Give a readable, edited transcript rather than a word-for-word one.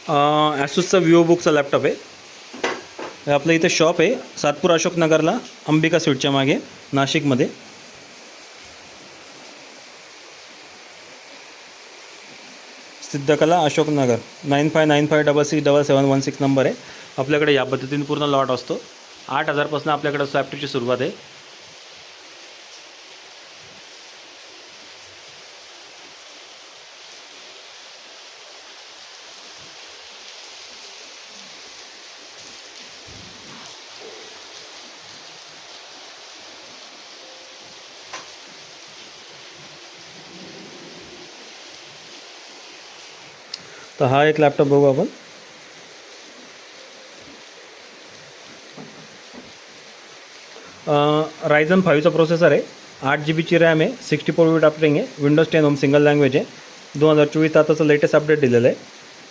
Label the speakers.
Speaker 1: ॲसूसचा Vivo बुकचा laptop आहे. हे आपलं इथं शॉप आहे सातपूर अशोकनगरला, अंबिका स्वीटच्या मागे, नाशिकमध्ये. सिद्धकला अशोकनगर 9595667716 नंबर आहे. आपल्याकडे या पद्धतीने पूर्ण लॉट असतो. 8,000पासून आपल्याकडे लॅपटॉपची सुरुवात आहे. तर हा एक लॅपटॉप बघू आपण. रायझन 5चा प्रोसेसर आहे, 8 GB रॅम आहे, 64 बीट अपरिंग आहे, विंडोज 10 होम सिंगल लँग्वेज आहे, 2024 आताचं लेटेस्ट अपडेट दिलेलं आहे.